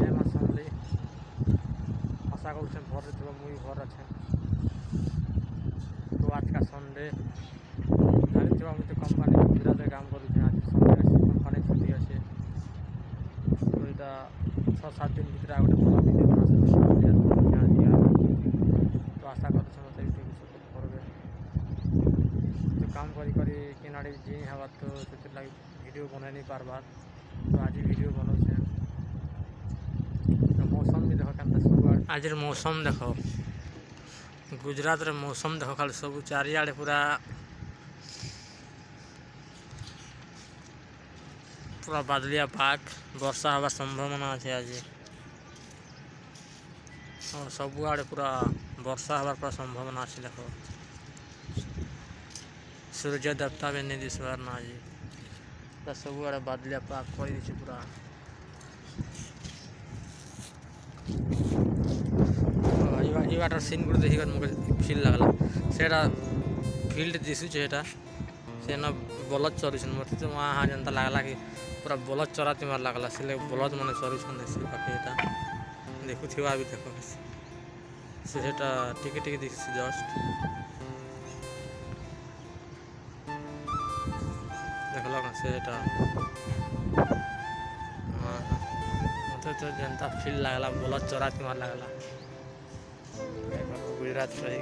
जय माँ समली आशा कर भर मुई भर अच्छे। तो आज का संडे जानी मुझे कंपानी गुजरात काम करुचे। आज संडे कंपानी छुट्टी अच्छे। तो यहाँ 6-7 दिन भर गोटे भल भिडियो बना तो आशा कर मत यूट्यूब सपोर्ट करबे। तो काम करी नाड़ी जी हवा तो से लगे वीडियो बना नहीं पार्बार। तो आज वीडियो बनाऊे। तो मौसम भी देख के सब आज मौसम देख गुजरात रे मौसम देख खाली सब चारिआडे पूरा पूरा बादलिया पाग वर्षा हवा संभावना अच्छे। आज और सब आड़े पूरा वर्षा हबार पूरा संभावना अच्छे। देख सूर्य देवता भी नहीं दिशबार ना। आज पूरा सब आड़े बादलिया पाग कर पूरा। वाटर सीन को देखिक मुझे फील लगला से फील्ड दिशुचे से बलद चरुन मत तो वहाँ जनता लगला कि पूरा बलद चराती मार लगला से बलद मैंने चरुन पाखे देखु थी भी देख से टिके टिके दिख जस्ट देखल से मत तो जनता फील लगला बलद चराती मार लगला गुजरात रही।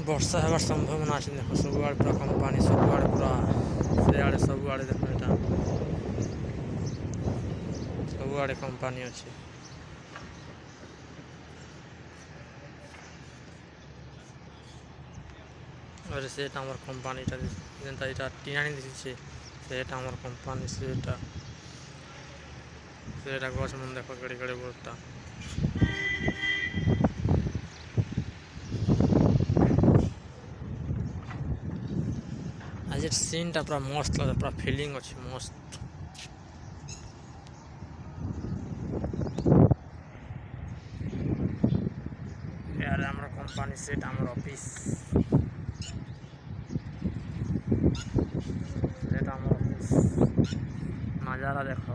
वर्षा हबार संभावना अच्छे। देख सब आड़े पूरा कंपानी सब आड़े पूरा से आड़े सब आड़े देख यहाँ सब आड़े कंपानी अच्छे। और से आम कंपानी जेनता यहाँ टीआनी दिशे से आम कंपानी से गछ मन देख गड़े गड़े बोलता आज सीन टा पूरा मस्त लगे पूरा फिलिंग अच्छे मस्त। यार हमारा कंपानी सेट हमारा ऑफिस नज़ारा देखो।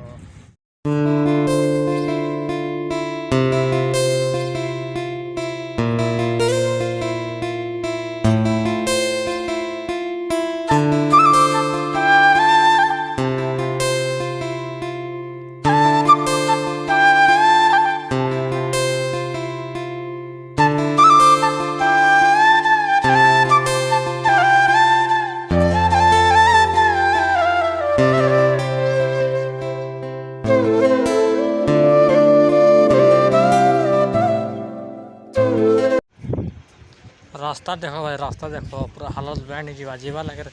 रास्ता देख भाई रास्ता देख पूरा हालत बैंड जीवा लगे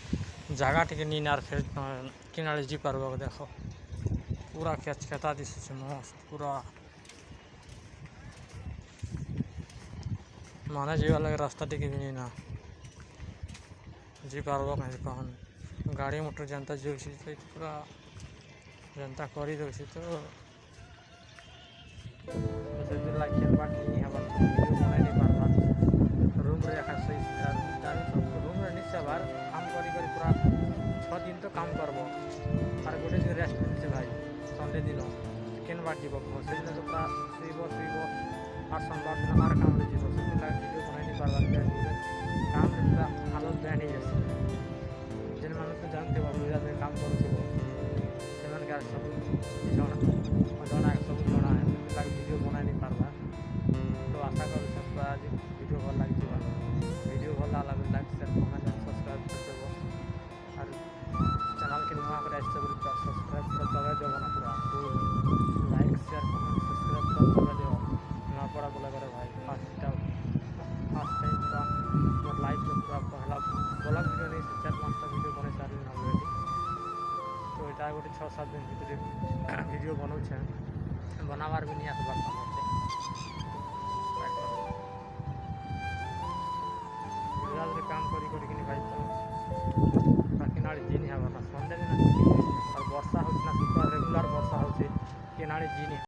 जगह टी नी ना फिर किनारे जी पार देख पूरा खेत खेता दिशे मस्त पूरा माने जीवा लगे रास्ता टी भी नी ना जी पार कहीं कहन गाड़ी मोटर जनता जो पूरा जनता कर दे तो रूम निश्चय काम कर पूरा 6 दिन तो काम करब और गोटे दिन रेस्ट मिलছে भाई संडे दिन केन बाट जीव से दिन तो पूरा शुब और सोमवार दिन और काम जीव से वीडियो बनाई नहीं पार्बार काम पूरा हालत बैंड हो जाए। जेन मान तो जानते गुजरात में काम कर सब जना सब जना वीडियो बनाई नहीं पार्बार। तो आशा कर आज वीडियो भल लगे वीडियो भल लगे लाइक शेयर कमेंट सब्सक्राइब कर देव और चैनल के नुआ कर सब्सक्राइब कर दबा देव ना पूरा लाइक शेयर कमेंट सब्सक्राइब कर दबा देव ना पड़ा बोला करे भाई फास्ट टाइम पूरा मोर लाइफ में पूरा पहला ब्लॉग वीडियो नहीं 4-5टा वीडियो बने सारे ऑलरेडी। तो यहाँ गोटे 6-7 दिन भर वीडियो बनाऊे बनाबार भी नहीं आसबार